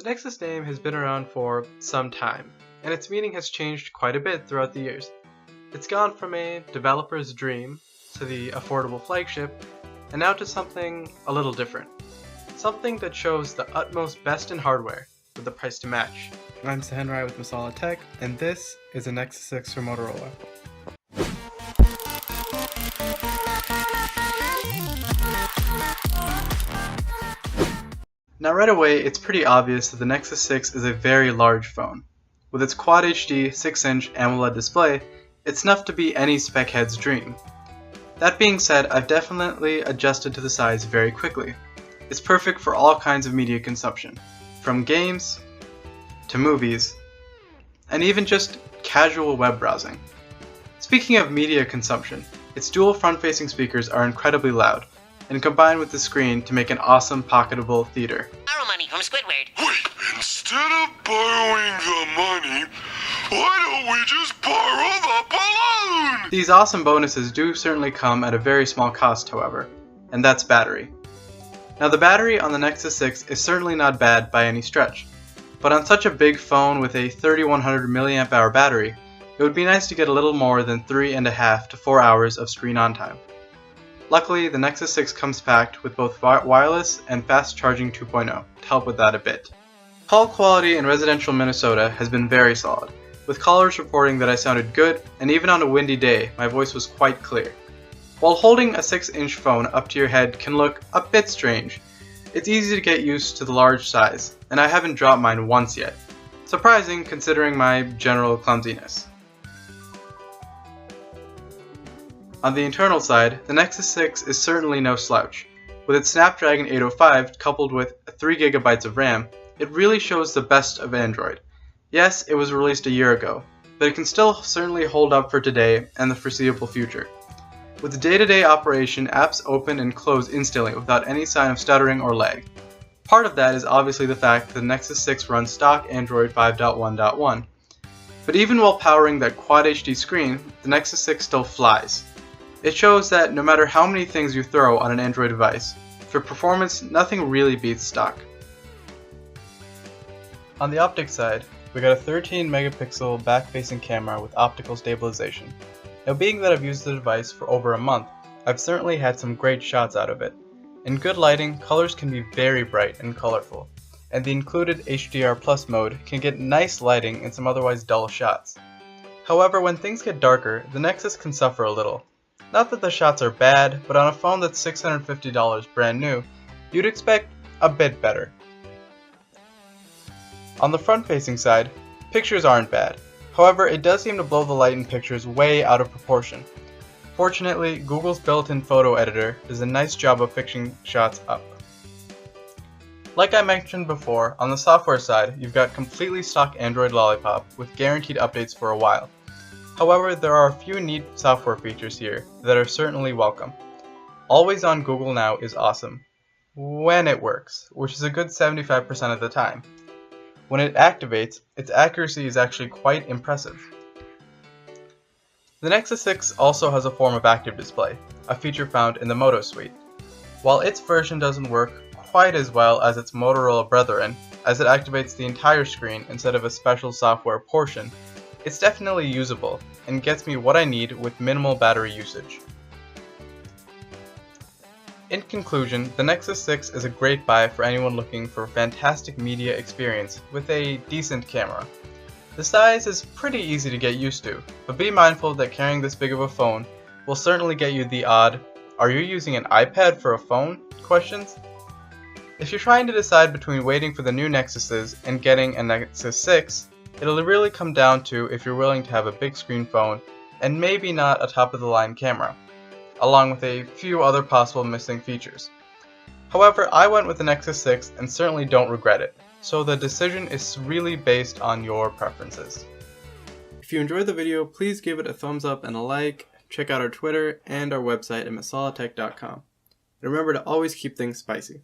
The Nexus name has been around for some time, and its meaning has changed quite a bit throughout the years. It's gone from a developer's dream to the affordable flagship, and now to something a little different. Something that shows the utmost best in hardware, with the price to match. I'm Sahenrai with Masala Tech, and this is a Nexus 6 from Motorola. Now right away, it's pretty obvious that the Nexus 6 is a very large phone. With its Quad HD 6-inch AMOLED display, it's enough to be any spec head's dream. That being said, I've definitely adjusted to the size very quickly. It's perfect for all kinds of media consumption, from games to movies, and even just casual web browsing. Speaking of media consumption, its dual front-facing speakers are incredibly loud, and combine with the screen to make an awesome pocketable theater. Borrow money from Squidward. Wait, instead of borrowing the money, why don't we just borrow the balloon? These awesome bonuses do certainly come at a very small cost, however, and that's battery. Now the battery on the Nexus 6 is certainly not bad by any stretch, but on such a big phone with a 3100 mAh battery, it would be nice to get a little more than 3.5 to 4 hours of screen on time. Luckily, the Nexus 6 comes packed with both wireless and fast charging 2.0 to help with that a bit. Call quality in residential Minnesota has been very solid, with callers reporting that I sounded good, and even on a windy day, my voice was quite clear. While holding a 6-inch phone up to your head can look a bit strange, it's easy to get used to the large size, and I haven't dropped mine once yet. Surprising considering my general clumsiness. On the internal side, the Nexus 6 is certainly no slouch. With its Snapdragon 805 coupled with 3 GB of RAM, it really shows the best of Android. Yes, it was released a year ago, but it can still certainly hold up for today and the foreseeable future. With the day-to-day operation, apps open and close instantly without any sign of stuttering or lag. Part of that is obviously the fact that the Nexus 6 runs stock Android 5.1.1. But even while powering that Quad HD screen, the Nexus 6 still flies. It shows that no matter how many things you throw on an Android device, for performance, nothing really beats stock. On the optics side, we got a 13 megapixel back-facing camera with optical stabilization. Now being that I've used the device for over a month, I've certainly had some great shots out of it. In good lighting, colors can be very bright and colorful, and the included HDR+ mode can get nice lighting in some otherwise dull shots. However, when things get darker, the Nexus can suffer a little. Not that the shots are bad, but on a phone that's $650 brand new, you'd expect a bit better. On the front-facing side, pictures aren't bad. However, it does seem to blow the light in pictures way out of proportion. Fortunately, Google's built-in photo editor does a nice job of fixing shots up. Like I mentioned before, on the software side, you've got completely stock Android Lollipop with guaranteed updates for a while. However, there are a few neat software features here that are certainly welcome. Always on Google Now is awesome, when it works, which is a good 75% of the time. When it activates, its accuracy is actually quite impressive. The Nexus 6 also has a form of active display, a feature found in the Moto suite. While its version doesn't work quite as well as its Motorola brethren, as it activates the entire screen instead of a special software portion, it's definitely usable and gets me what I need with minimal battery usage. In conclusion, the Nexus 6 is a great buy for anyone looking for a fantastic media experience with a decent camera. The size is pretty easy to get used to, but be mindful that carrying this big of a phone will certainly get you the odd "are you using an iPad for a phone?" questions. If you're trying to decide between waiting for the new Nexuses and getting a Nexus 6, it'll really come down to if you're willing to have a big screen phone and maybe not a top-of-the-line camera, along with a few other possible missing features. However, I went with the Nexus 6 and certainly don't regret it, so the decision is really based on your preferences. If you enjoyed the video, please give it a thumbs up and a like, check out our Twitter and our website at masalatech.com. And remember to always keep things spicy.